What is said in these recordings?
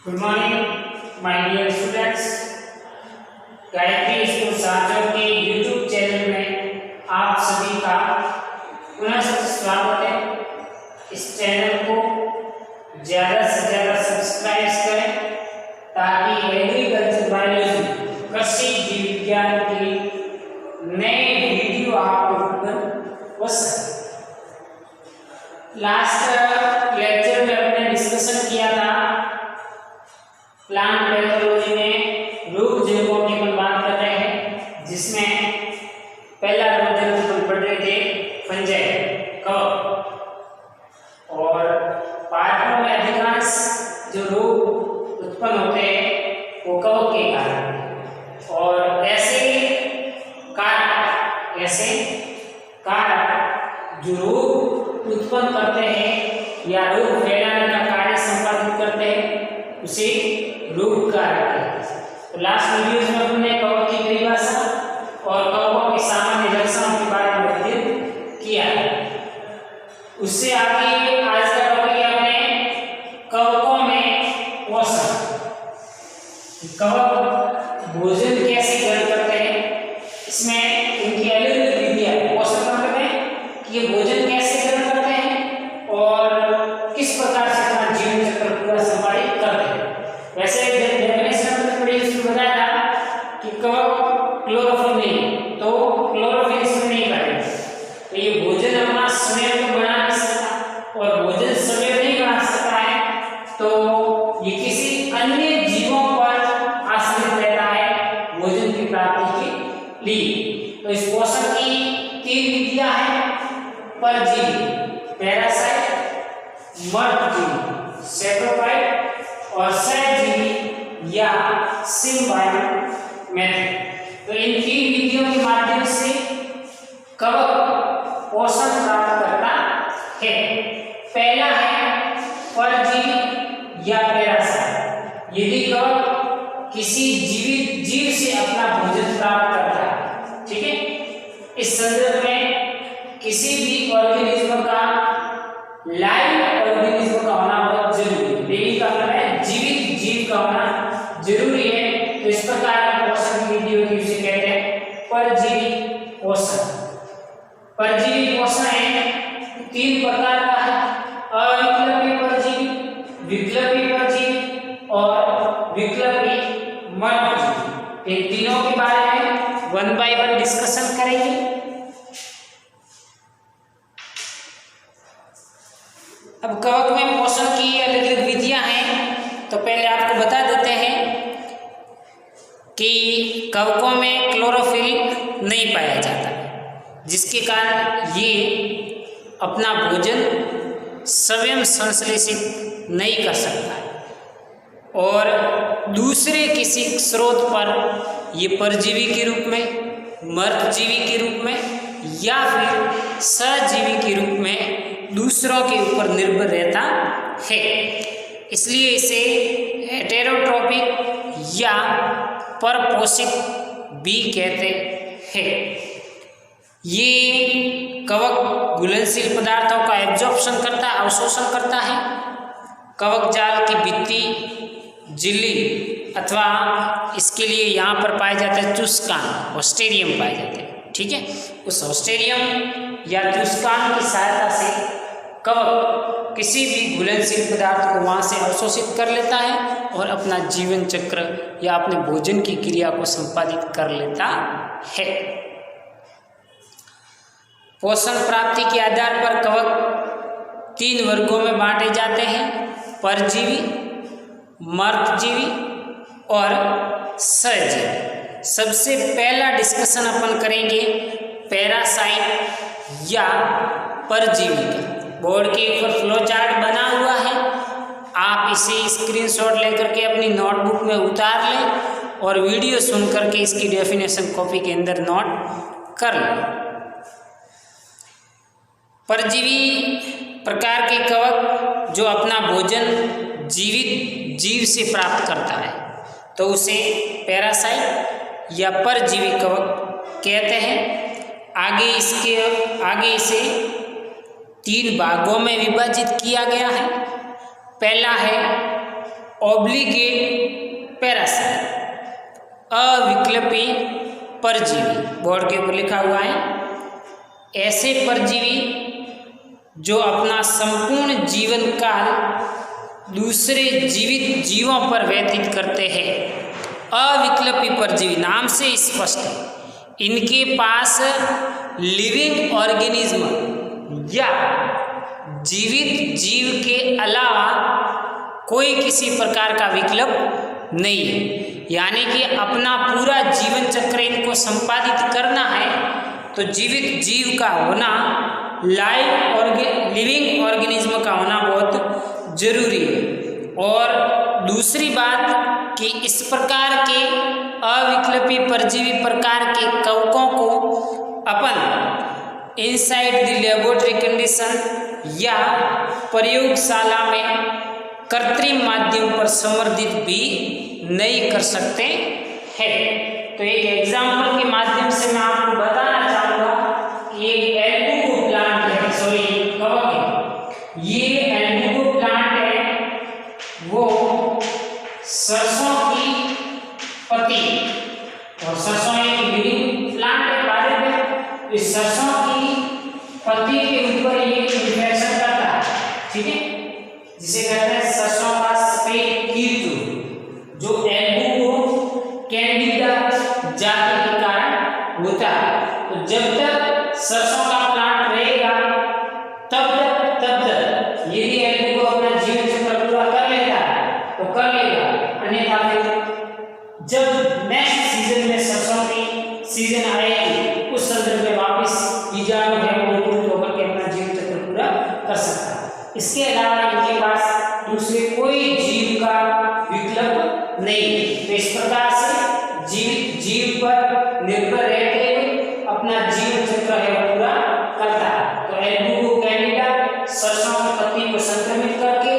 Good morning my dear students. Gayatri school Sachar के YouTube channel में आप सभी का पुनः स्वागत है। इस चैनल को ज़्यादा से ज़्यादा सब्सक्राइब करें ताकि एग्रीकल्चर बायोलॉजी कृषि जीव विज्ञान की नए वीडियो आपको उपलब्ध हो सके। लास्ट लेक्चर में हमने डिस्कशन किया था प्लांट पैथोलॉजी में रोग जीवों की अपन बात कर रहे हैं, जिसमें पहला रोग जीव अपन पढ़ रहे थे फंजाई कवक, और पादपों में अधिकांश जो रोग उत्पन्न होते हैं वो कवक के कारण, और ऐसे कारक जो रोग उत्पन्न करते हैं या रोग फैलाने का कार्य संपादित करते हैं उसे रोग कारक है। तो लास्ट वीडियो में हमने कवक की परिभाषा और कवकों के सामान्य लक्षणों के बारे में अध्ययन किया है। उससे आगे आज का टॉपिक हमने कवकों में पोषण, कवक भोजन कैसे ग्रहण करते हैं, इसमें उनकी अलग अलग विधियां पोषण करते हैं कि ये भोजन कैसे ग्रहण करते हैं और किस प्रकार से अपना जीवन चक्र पूरा संपादित करते हैं। वैसे डेफिनेशन में थोड़ी इसमें बताया था कि कवक क्लोरोफिल नहीं, तो क्लोरोफिल इसमें नहीं करेगा, तो ये भोजन अपना स्वयं तो बना नहीं सकता, और भोजन स्वयं नहीं बना सकता है तो ये किसी अन्य जीवों पर आश्रित रहता है भोजन की प्राप्ति के लिए। तो इस पोषण की तीन विधियां हैं: परजीवी, पैरासाइट, मर्दजीवी, सेप्रोफाइट, और सहजीवी या सिम्बायोटिक मेथड। तो इन तीन विधियों के माध्यम से कवक पोषण प्राप्त करता है। पहला है परजीवी या पैरासाइट। यदि कवक किसी जीवित जीव से अपना भोजन प्राप्त करता है, ठीक है, इस संदर्भ में किसी भी ऑर्गेनिज्म का लाइव ऑर्गेनिज्म का होना बहुत जरूरी है। लिविंग का मतलब है जीवित जीव का होना जरूरी है। तो इस प्रकार के पोषण की विधि होती है, उसे कहते हैं परजीवी पोषण। परजीवी पोषण है तीन प्रकार का है: अविक्लपी परजीवी, विक्लपी परजीवी और विक्लपी मर्दजीवी। इन तीनों के बारे में वन बाय वन डिस्कशन करेंगे। अब कवक में पोषण की अलग अलग विधियां हैं, तो पहले आपको बता देते हैं कि कवकों में क्लोरोफिल नहीं पाया जाता, जिसके कारण ये अपना भोजन स्वयं संश्लेषित नहीं कर सकता है, और दूसरे किसी स्रोत पर ये परजीवी के रूप में, मर्दजीवी के रूप में या फिर सहजीवी के रूप में दूसरों के ऊपर निर्भर रहता है। इसलिए इसे हेटेरोट्रोपिक या परपोषित भी कहते हैं। ये कवक घुलनशील पदार्थों का एब्जॉर्प्शन करता है, अवशोषण करता है। कवक जाल की भित्ति, झिल्ली अथवा इसके लिए यहाँ पर पाए जाते हैं चुस्कान, ऑस्टेरियम पाए जाते हैं, ठीक है। उस ऑस्टेरियम या चुस्कान की सहायता से कवक किसी भी घुलनशील पदार्थ को वहाँ से अवशोषित कर लेता है और अपना जीवन चक्र या अपने भोजन की क्रिया को संपादित कर लेता है। पोषण प्राप्ति के आधार पर कवक तीन वर्गों में बांटे जाते हैं: परजीवी, मर्दजीवी और सहजीवी। सबसे पहला डिस्कशन अपन करेंगे पैरासाइट या परजीवी का। बोर्ड के ऊपर फ्लो चार्ट बना हुआ है, आप इसे स्क्रीनशॉट लेकर के अपनी नोटबुक में उतार लें और वीडियो सुन करके इसकी डेफिनेशन कॉपी के अंदर नोट कर लें। परजीवी प्रकार के कवक जो अपना भोजन जीवित जीव से प्राप्त करता है, तो उसे पैरासाइट या परजीवी कवक कहते हैं। आगे इसे तीन भागों में विभाजित किया गया है। पहला है ऑब्लिगेट पैरासाइट, अविकल्पी परजीवी, बोर्ड के ऊपर लिखा हुआ है। ऐसे परजीवी जो अपना संपूर्ण जीवन काल दूसरे जीवित जीवों पर व्यतीत करते हैं। अविकल्पी परजीवी नाम से स्पष्ट है, इनके पास लिविंग ऑर्गेनिज्म या जीवित जीव के अलावा कोई किसी प्रकार का विकल्प नहीं है, यानी कि अपना पूरा जीवन चक्र इनको संपादित करना है तो जीवित जीव का होना, लिविंग ऑर्गेनिज्म का होना बहुत जरूरी है। और दूसरी बात कि इस प्रकार के अविकल्पी परजीवी प्रकार के कवकों को अपन इनसाइड द लेबोरेटरी कंडीशन या प्रयोगशाला में कृत्रिम माध्यम पर संवर्धित भी नहीं कर सकते हैं। तो एक एग्जाम्पल के माध्यम से मैं आपको बताना चाहूँगा कि एक एल्बुको प्लांट है, सॉरी कवक है, ये एल्बुको प्लांट है, वो सरसों की पत्ती, और सरसों एक लिविंग प्लांट है बारे में, इस सरसों की पत्ती के ऊपर ये इन्फेक्शन करता है, ठीक है, जिसे कहते हैं सरसों का सफेद कीट, जो एल्बुको कैंडिडा जाति के कारण होता है। तो जब तक सरसों का प्लांट रहेगा तब तक यदि एल्बुको अपना जीवन चक्र पूरा कर लेता है तो कर लेगा, अन्यथा फिर जब नेक्स्ट सीजन में सरसों की सीजन आएगी उस संदर्भ में वापस बीजाणु है वो रिक्रूट होकर के अपना जीवन चक्र पूरा कर सकता है। इसके अलावा इनके पास दूसरे कोई जीव का विकल्प नहीं। तो इस प्रकार से जीव पर निर्भर रहते हुए अपना जीवन चक्र है वो पूरा करता है। तो एल्बुको कैंडिडा सरसों की पत्ती को संक्रमित करके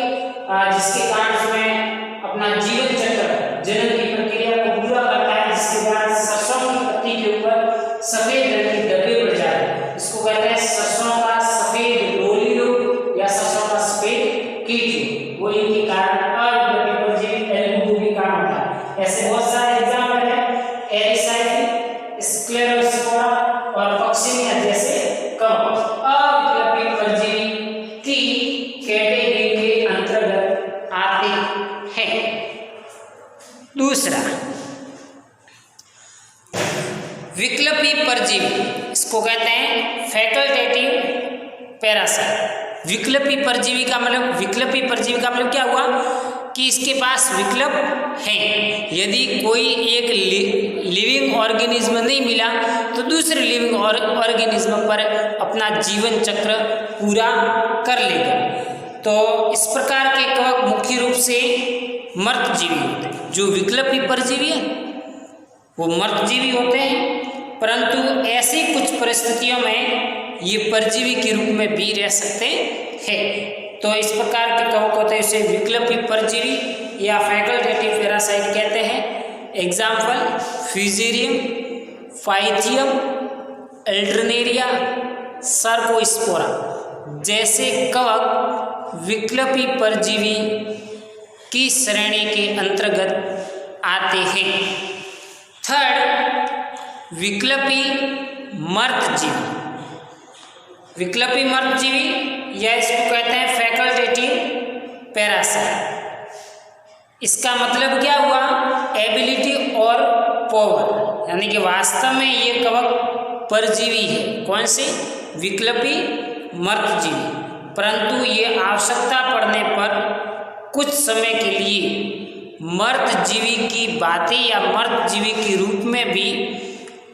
जिसके कारण उसमें अपना जीवन चक्र जनन की प्रक्रिया को पूरा करता है, जिसके बाद सरसों की पत्ती के ऊपर सफेद रंग के धब्बे पड़ जाते हैं। इसको कहते हैं सरसों का सफेद रोली रोग या सरसों का सफेद कीट, वो इनके कारण अविकल्पी परजीवी एल्बुको के कारण होता है। ऐसे बहुत सारे एग्जाम्पल हैं, एरिसाइड, स्क्लेरोस्पोरा और पॉक्सीनिया जैसे कवक अविकल्पी परजीवी की कैटेगरी के अंतर्गत आते हैं। दूसरा विकल्पी परजीवी, इसको कहते हैं फैकल्टेटिव पैरासाइट। विकल्पी परजीवी का मतलब, विकल्पी परजीवी का मतलब क्या हुआ कि इसके पास विकल्प हैं। यदि कोई एक लिविंग ऑर्गेनिज्म नहीं मिला तो दूसरे लिविंग ऑर्गेनिज्म पर अपना जीवन चक्र पूरा कर लेगा। तो इस प्रकार के कवक मुख्य रूप से मर्तजीवी होते हैं। जो विकल्पी परजीवी है वो मर्तजीवी होते हैं, परंतु ऐसी कुछ परिस्थितियों में ये परजीवी के रूप में भी रह सकते हैं। तो इस प्रकार के कवक होते हैं, इसे विकल्पी परजीवी या फैकल्टेटिव पैरासाइट कहते हैं। एग्जाम्पल फ्यूजेरियम, फाइथियम, एल्ड्रनेरिया, सर्कोस्पोरा जैसे कवक विकल्पी परजीवी की श्रेणी के अंतर्गत आते हैं। थर्ड विकल्पी मर्तजीवी, विकल्पी मर्तजीवी या इसको कहते हैं फैकल्टेटिव पैरासाइट। इसका मतलब क्या हुआ, एबिलिटी और पावर, यानी कि वास्तव में ये कवक परजीवी है। कौन से, विकल्पी मर्तजीवी, परंतु ये आवश्यकता पड़ने पर कुछ समय के लिए मर्तजीवी की बातें या मर्तजीवी के रूप में भी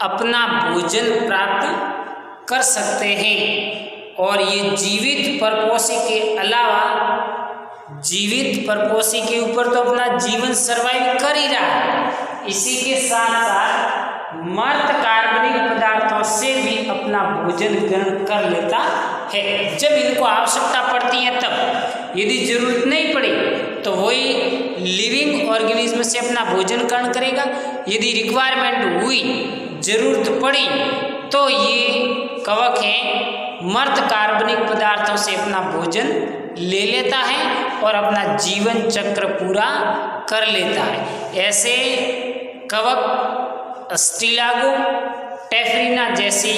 अपना भोजन प्राप्त कर सकते हैं। और ये जीवित परपोषी के अलावा जीवित परपोषी के ऊपर तो अपना जीवन सर्वाइव कर ही रहा है, इसी के साथ साथ मर्त कार्बनिक पदार्थों से भी अपना भोजन ग्रहण कर लेता है। जब इनको आवश्यकता पड़ती है तब, यदि जरूरत नहीं पड़ी तो वही लिविंग ऑर्गेनिज्म से अपना भोजन ग्रहण करेगा। यदि रिक्वायरमेंट हुई, जरूरत पड़ी, तो ये कवक है मर्त कार्बनिक पदार्थों से अपना भोजन ले लेता है और अपना जीवन चक्र पूरा कर लेता है। ऐसे कवक स्टिलागो टेफरीना जैसी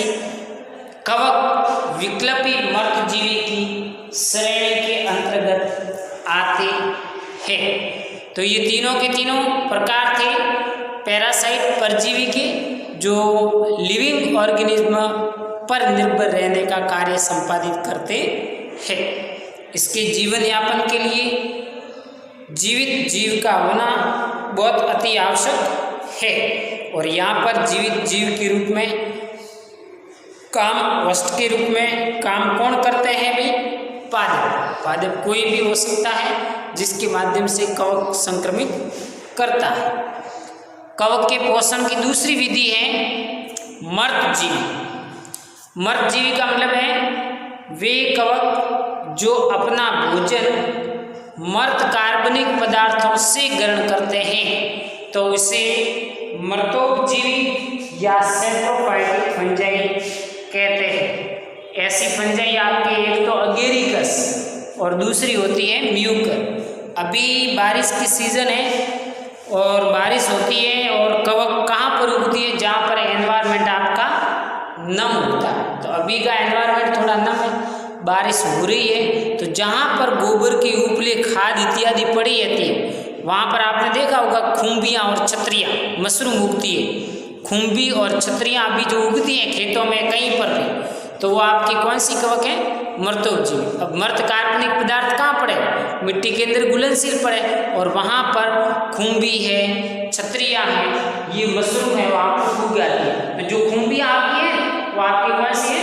कवक विकल्पी मर्तजीवी की श्रेणी के अंतर्गत आते हैं। तो ये तीनों के तीनों प्रकार थे पैरासाइट परजीवी के, जो लिविंग ऑर्गेनिज्म पर निर्भर रहने का कार्य संपादित करते हैं। इसके जीवन यापन के लिए जीवित जीव का होना बहुत अति आवश्यक है। और यहाँ पर जीवित जीव के रूप में काम वस्तु के रूप में काम कौन करते हैं भाई? पादप। पादप कोई भी हो सकता है जिसके माध्यम से कवक संक्रमित करता है। कवक के पोषण की दूसरी विधि है मर्तजीवी। मर्तजीवी का मतलब है वे कवक जो अपना भोजन मर्त कार्बनिक पदार्थों से ग्रहण करते हैं, तो इसे मर्तोपजीवी या सेप्रोफाइटिक फंजाई कहते हैं। ऐसी फंजाई आपके एक तो अगेरिकस और दूसरी होती है म्यूकर। अभी बारिश की सीज़न है और बारिश होती है और कवक कहाँ पर उगती है? जहाँ पर एनवायरनमेंट आपका नम होता है। तो अभी का एनवायरनमेंट थोड़ा नम है, बारिश हो रही है, तो जहाँ पर गोबर की उपले खाद इत्यादि पड़ी रहती है वहाँ पर आपने देखा होगा खुम्बियाँ और छतरियाँ मशरूम उगती है। खुम्बी और छतरियाँ अभी जो उगती हैं खेतों में कहीं पर भी, तो वो आपकी कौन सी कवक है? मर्तोपजीवी। अब मर्त कार्बनिक पदार्थ कहाँ पड़े? मिट्टी के अंदर घुलनशील पड़े, और वहाँ पर खुम्बी है, छतरियाँ हैं, ये मशरूम है, वहाँ पर उग जाती है। तो जो खुम्बियाँ आपकी हैं वो आपकी कौन सी है?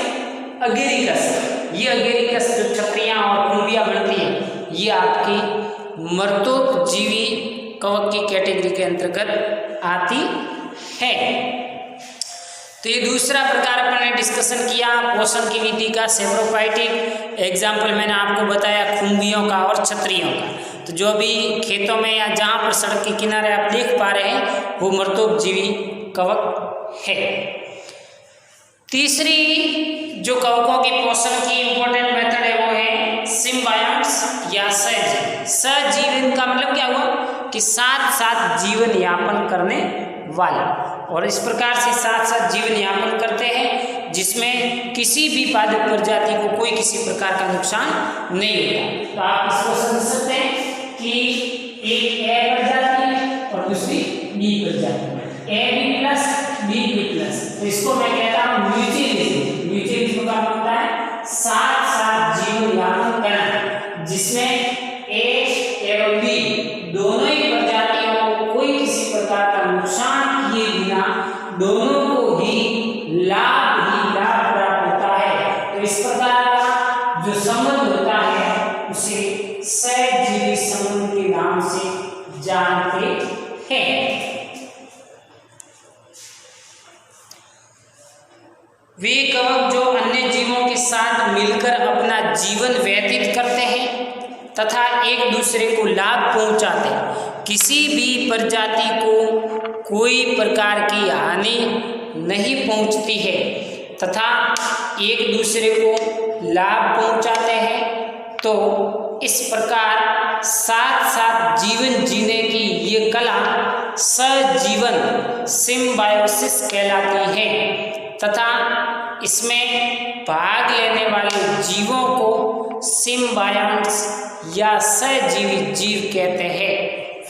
अगेरिकस। ये अगेरिकस जो छतरियाँ और खुम्बियाँ बनती हैं ये आपकी मर्तोपजीवी कवक की कैटेगरी के अंतर्गत आती है। तो ये दूसरा प्रकार अपन ने डिस्कशन किया पोषण की विधि का, सेप्रोफाइटिक। एग्जाम्पल मैंने आपको बताया खुम्बियों का और छतरियों का। तो जो भी खेतों में या जहाँ पर सड़क के किनारे आप देख पा रहे हैं वो मर्तोपजीवी कवक है। तीसरी जो कवकों के पोषण की इंपॉर्टेंट मेथड है वो है सिम्बायोट्स या सहजीवी। सहजीवन का मतलब क्या हुआ कि साथ साथ जीवन यापन करने वाला, और इस प्रकार से साथ साथ जीवन यापन करते हैं जिसमें किसी भी पादप प्रजाति को कोई किसी प्रकार का नुकसान नहीं होता। तो आप इसको समझ सकते हैं कि एक ए प्रजाति और दूसरी बी प्रजाति, A B plus B B plus. तो इसको मैं कहता हूँ म्यूचुअलिज्म। म्यूचुअलिज्म का मतलब होता है साथ साथ जीवन यापन करना, जिसमें ए एवं बी दोनों ही प्रजातियों को कोई किसी प्रकार का नुकसान किए बिना दोनों को ही लाभ प्राप्त होता है। तो इस प्रकार का जो संबंध होता है उसे सहजीवी संबंध के नाम से जानते हैं। वे कवक जो अन्य जीवों के साथ मिलकर अपना जीवन व्यतीत करते हैं तथा एक दूसरे को लाभ पहुंचाते हैं। किसी भी प्रजाति को कोई प्रकार की हानि नहीं पहुंचती है तथा एक दूसरे को लाभ पहुंचाते हैं। तो इस प्रकार साथ साथ जीवन जीने की ये कला सहजीवन सिम्बायोसिस कहलाती है तथा इसमें भाग लेने वाले जीवों को सिम्बायोट्स या सहजीवी जीव कहते हैं।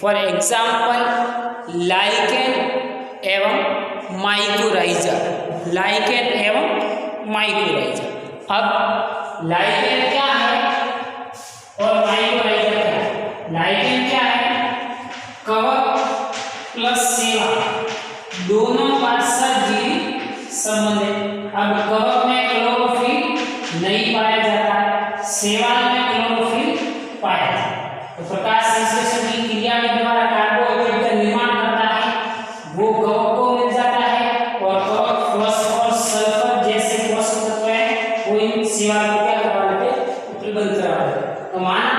फॉर एग्जाम्पल लाइकेन एवं माइकोराइजा। लाइकेन एवं माइकोराइजा। अब लाइकेन क्या है और माइकोराइजा क्या है? लाइकेन क्या है? कवक प्लस सेवा दोनों का सहजीवी संबंध है। अब कवक में क्लोरोफिल नहीं पाया जाता है, शैवाल में क्लोरोफिल पाया जाता है। तो प्रकाश संश्लेषण की क्रिया के द्वारा कार्बोहाइड्रेट का निर्माण करता है, वो कवक को मिल जाता है, और कवक फास्फोरस सल्फर जैसे पोषक तत्व हैं वो इन शैवाल को क्या करवा लेते? उपलब्ध करा देते। तो माना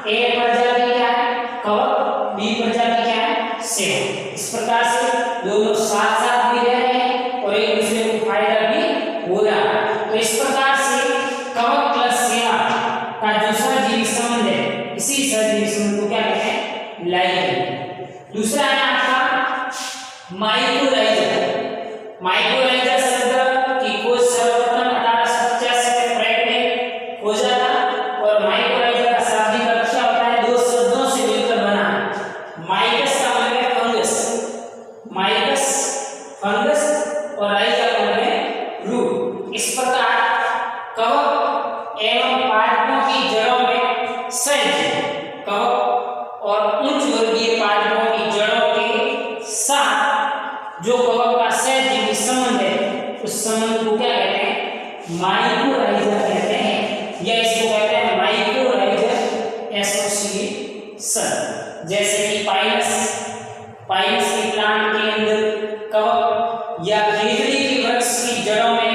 ए प्रजाति क्या है? कवक, बी प्रजाति क्या है? शैवाल। इस प्रकार से दोनों साथ साथ भी रह रहे हैं और एक दूसरे को फायदा भी हो रहा है। तो इस प्रकार से कवक प्लस सेवा का जो सहजीवी संबंध है, इसी दूसरा है आपका माइकोराइजा। माइकोराइजा शब्द की खोज सर्वप्रथम 1885 में फ्रैंक ने खोजा था और माइकोराइजा का शाब्दिक अर्थ क्या होता है? दो शब्दों से मिलकर बना है। माइकस का मतलब है फंगस, माइकस फंगस और राइजा का मतलब है रूट। इस प्रकार कवक एवं पादपों की जड़ों में सहजीवी, कवक और उच्च वर्गीय पादपों की जड़ों के साथ जो कवक का सहजीवी संबंध है, उस संबंध को क्या कहते हैं? माइकोराइजा कहते हैं, या इसको कहते हैं माइकोराइजल एसोसिएशन। जैसे कि पाइनस के प्लांट के अंदर कवक या खेजड़ी के वृक्ष की जड़ों में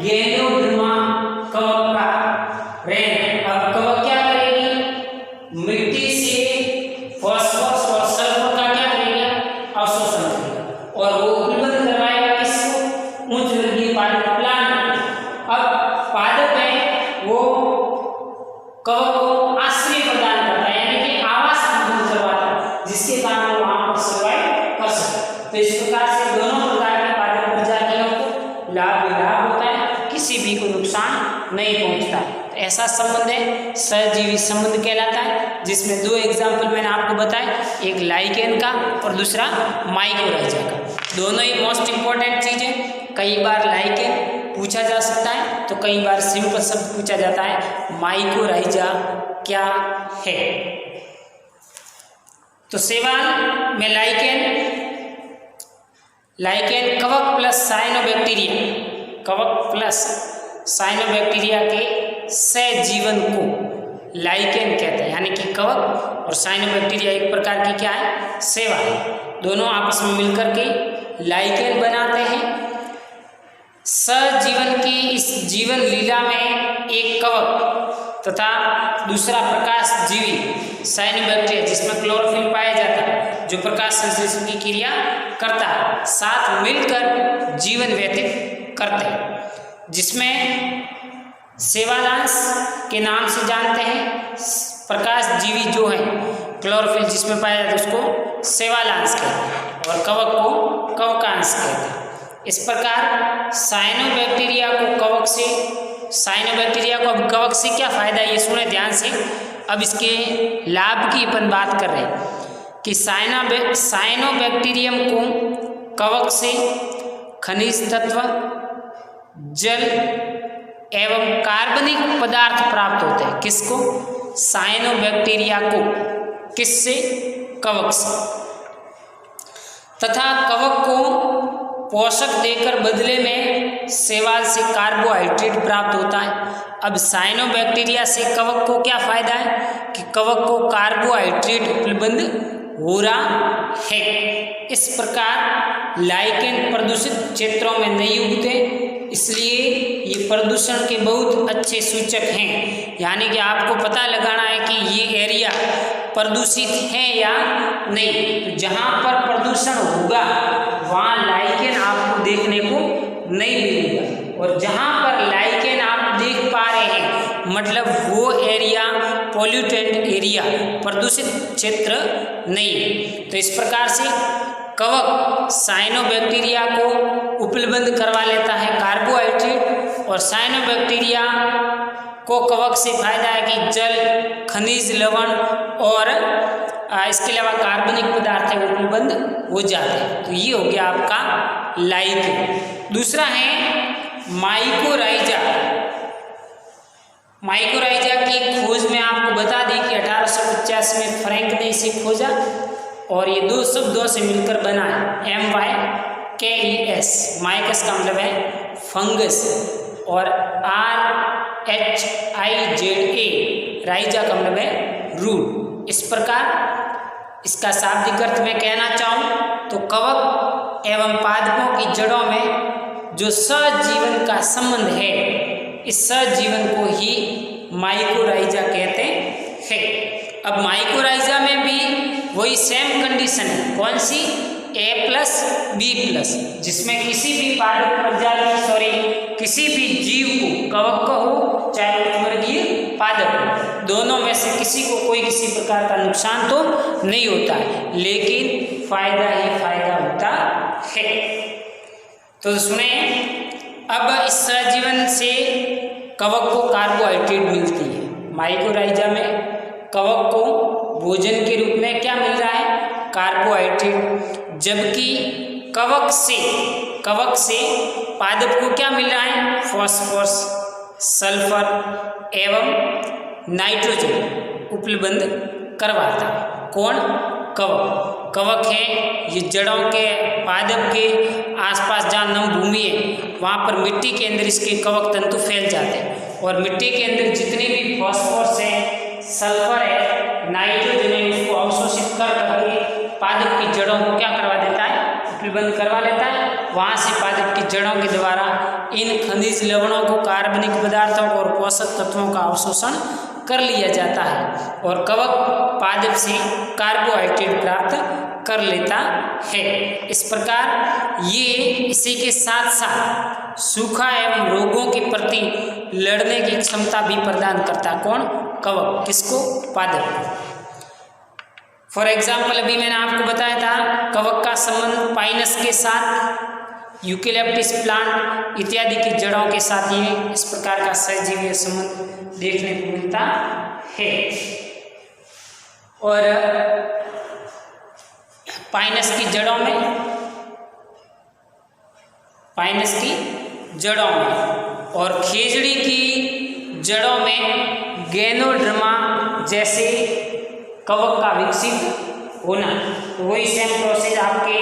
गेंडोड्रमा कवक का रहना। अब कवक क्या करेगी? मिट्टी से फास्फोरस और सल्फर का क्या करेगा? अवशोषण करेगा और वो उपलब्ध करवाएगा किसको? उच्च वर्गीय पादप प्लांट। अब पादप है वो कवक को आश्रय प्रदान करता है, यानी कि आवास प्रदान करवाता है, जिसके कारण वो वहां पर सर्वाइव कर सकते। तो इस प्रकार से दोनों प्रकार की पादप प्रजातियों को लाभ ही लाभ होता है, किसी भी को नुकसान नहीं पहुंचता। तो ऐसा संबंध है सहजीवी संबंध कहलाता है, जिसमें दो एग्जाम्पल मैंने आपको बताए, एक लाइकेन का और दूसरा माइकोराइजा का। दोनों ही मोस्ट इंपॉर्टेंट चीज है। कई बार लाइकेन पूछा जा सकता है तो कई बार सिंपल शब्द पूछा जाता है माइकोराइजा क्या है। तो सवाल में लाइकेन कवक प्लस साइनोबैक्टीरिया, कवक प्लस साइनोबैक्टीरिया के सहजीवन को लाइकेन कहते हैं, यानी कि कवक और साइनोबैक्टीरिया एक प्रकार की क्या है? सेवा है। दोनों आपस में मिलकर के लाइकेन बनाते हैं। सहजीवन की इस जीवन लीला में एक कवक तथा दूसरा प्रकाश जीवी साइनोबैक्टीरिया, जिसमें क्लोरोफिल पाया जाता है, जो प्रकाश संश्लेषण की क्रिया करता है, साथ मिलकर जीवन व्यतीत करते हैं, जिसमें सेवालांश के नाम से जानते हैं। प्रकाश जीवी जो है क्लोरोफिल जिसमें पाया जाता है उसको सेवालांश कहते हैं और कवक को कवकांश कहते हैं। इस प्रकार साइनोबैक्टीरिया को कवक से क्या फायदा है, ये सुने ध्यान से। अब इसके लाभ की अपन बात कर रहे हैं कि साइनोबैक्टीरियम को कवक से खनिज तत्व, जल एवं कार्बनिक पदार्थ प्राप्त होते हैं। किसको? साइनोबैक्टीरिया को। किससे? कवक से। तथा कवक को पोषक देकर बदले में शैवाल से कार्बोहाइड्रेट प्राप्त होता है। अब साइनोबैक्टीरिया से कवक को क्या फायदा है कि कवक को कार्बोहाइड्रेट उपलब्ध हो रहा है। इस प्रकार लाइकेन प्रदूषित क्षेत्रों में नहीं उगते, इसलिए ये प्रदूषण के बहुत अच्छे सूचक हैं। यानी कि आपको पता लगाना है कि ये एरिया प्रदूषित है या नहीं। तो जहाँ पर प्रदूषण होगा वहाँ लाइकेन आपको देखने को नहीं मिलेगा, और जहाँ पर लाइकेन आप देख पा रहे हैं मतलब वो एरिया पॉल्यूटेड एरिया, प्रदूषित क्षेत्र नहीं। तो इस प्रकार से कवक साइनोबैक्टीरिया को उपलब्ध करवा लेता है कार्बोहाइड्रेट, और साइनोबैक्टीरिया को कवक से फायदा है कि जल, खनिज, लवण और इसके अलावा कार्बनिक पदार्थ उपलब्ध हो जाते हैं। तो ये हो गया आपका लाइकेन। दूसरा है माइकोराइजा। माइकोराइजा की खोज में आपको बता दी कि 1850 में फ्रैंक ने इसे खोजा, और ये दो शब्दों से मिलकर बना है, MYKES। माइकस का मतलब है फंगस और RHIZA राइजा का मतलब है रूट। इस प्रकार इसका शाब्दिक अर्थ में कहना चाहूँ तो कवक एवं पादपों की जड़ों में जो सहजीवन का संबंध है, इस सहजीवन को ही माइकोराइजा कहते हैं। अब माइकोराइजा में भी वही सेम कंडीशन है। कौन सी? A+B+, जिसमें किसी भी पादप प्रजाति किसी भी जीव को, कवक का हो चाहे उच्चवर्गीय पादप हो, दोनों में से किसी को कोई किसी प्रकार का नुकसान तो नहीं होता है, लेकिन फायदा ही फायदा होता है। तो सुने, अब इस सहजीवन से कवक को कार्बोहाइड्रेट मिलती है। माइकोराइजा में कवक को भोजन के रूप में क्या मिल रहा है? कार्बोहाइड्रेट, जबकि कवक से पादप को क्या मिल रहा है? फॉस्फोरस, सल्फर एवं नाइट्रोजन उपलब्ध करवाता है। कौन? कवक है, ये जड़ों के, पादप के आसपास जहाँ नम भूमि है वहाँ पर मिट्टी के अंदर इसके कवक तंतु फैल जाते हैं, और मिट्टी के अंदर जितनी भी फॉस्फोरस है, सल्फर है, नाइट्रोजन है, उसको अवशोषित कर करके पादप की जड़ों को क्या करवा देता है? उपलब्ध करवा लेता है। वहाँ से पादप की जड़ों के द्वारा इन खनिज लवणों को, कार्बनिक पदार्थों को और पोषक तत्वों का अवशोषण कर लिया जाता है, और कवक पादप से कार्बोहाइड्रेट प्राप्त कर लेता है। इस प्रकार ये इसी के साथ साथ सूखा एवं रोगों के प्रति लड़ने की क्षमता भी प्रदान करता। कौन? कवक। किसको? पादप को। फॉर एग्जाम्पल अभी मैंने आपको बताया था कवक का संबंध पाइनस के साथ, यूकेलिप्टस प्लांट इत्यादि की जड़ों के साथ ये इस प्रकार का सहजीवी संबंध देखने को मिलता है। और पाइनस की जड़ों में और खेजड़ी की जड़ों में गैनोड्रमा जैसे कवक का विकसित होना। तो वही सेम प्रोसेस आपके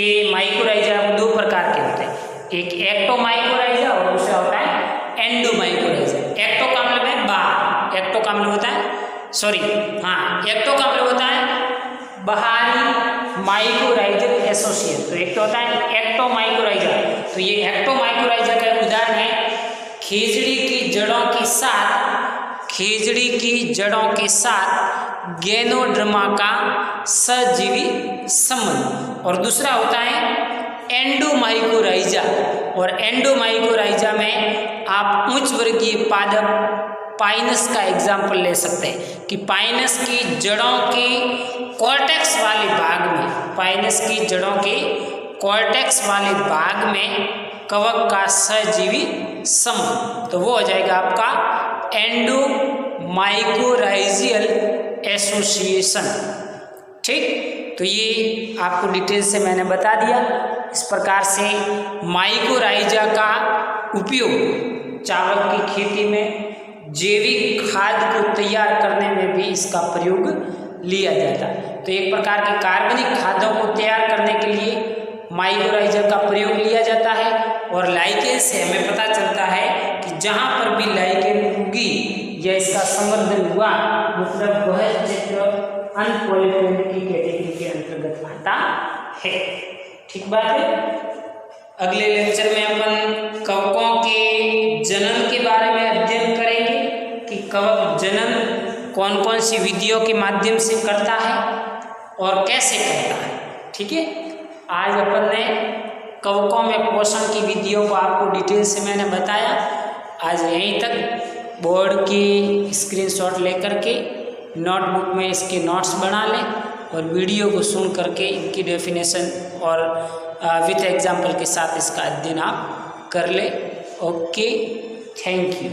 ये माइकोराइजा दो प्रकार के होते हैं, एक एक्टोमाइकोराइजा और दूसरा होता है एंडोमाइकोराइजा। एक्टो का मतलब है बाहर, एक्टो का मतलब होता है एक्टो का मतलब होता है बाहरी माइकोराइजल एसोसिएशन। तो एक तो होता है एक्टोमाइकोराइजा। तो ये एक्टोमाइकोराइजा का उदाहरण है खेजड़ी की जड़ों के साथ गैनोड्रमा का सजीवी संबंध। और दूसरा होता है एंडोमाइकोराइजा, और एंडोमाइकोराइजा में आप उच्च वर्गीय पादप पाइनस का एग्जाम्पल ले सकते हैं कि पाइनस की जड़ों के कॉर्टेक्स वाले भाग में कवक का सहजीवी संबंध, तो वो हो जाएगा आपका एंडोमाइकोराइजियल एसोसिएशन। ठीक, तो ये आपको डिटेल से मैंने बता दिया। इस प्रकार से माइकोराइजा का उपयोग चावल की खेती में जैविक खाद को तैयार करने में भी इसका प्रयोग लिया जाता है। तो एक प्रकार के कार्बनिक खादों को तैयार करने के लिए माइकोराइजा का प्रयोग लिया जाता है। और लाइकेन से हमें पता चलता है कि जहाँ पर भी लाइकेन उगी या इसका संवर्धन हुआ, मतलब वह क्षेत्र अनपॉलिनेटेड की कैटेगरी के अंतर्गत आता है। ठीक बात है। अगले लेक्चर में अपन कवकों के जनन के बारे में अध्ययन करेंगे कि कवक जनन कौन कौन सी विधियों के माध्यम से करता है और कैसे करता है। ठीक है, आज अपन ने कवकों में पोषण की विधियों को आपको डिटेल से मैंने बताया। आज यहीं तक। बोर्ड की स्क्रीनशॉट लेकर के नोटबुक में इसके नोट्स बना लें और वीडियो को सुन करके इनकी डेफिनेशन और विथ एग्जाम्पल के साथ इसका अध्ययन आप कर लें। Okay, thank you.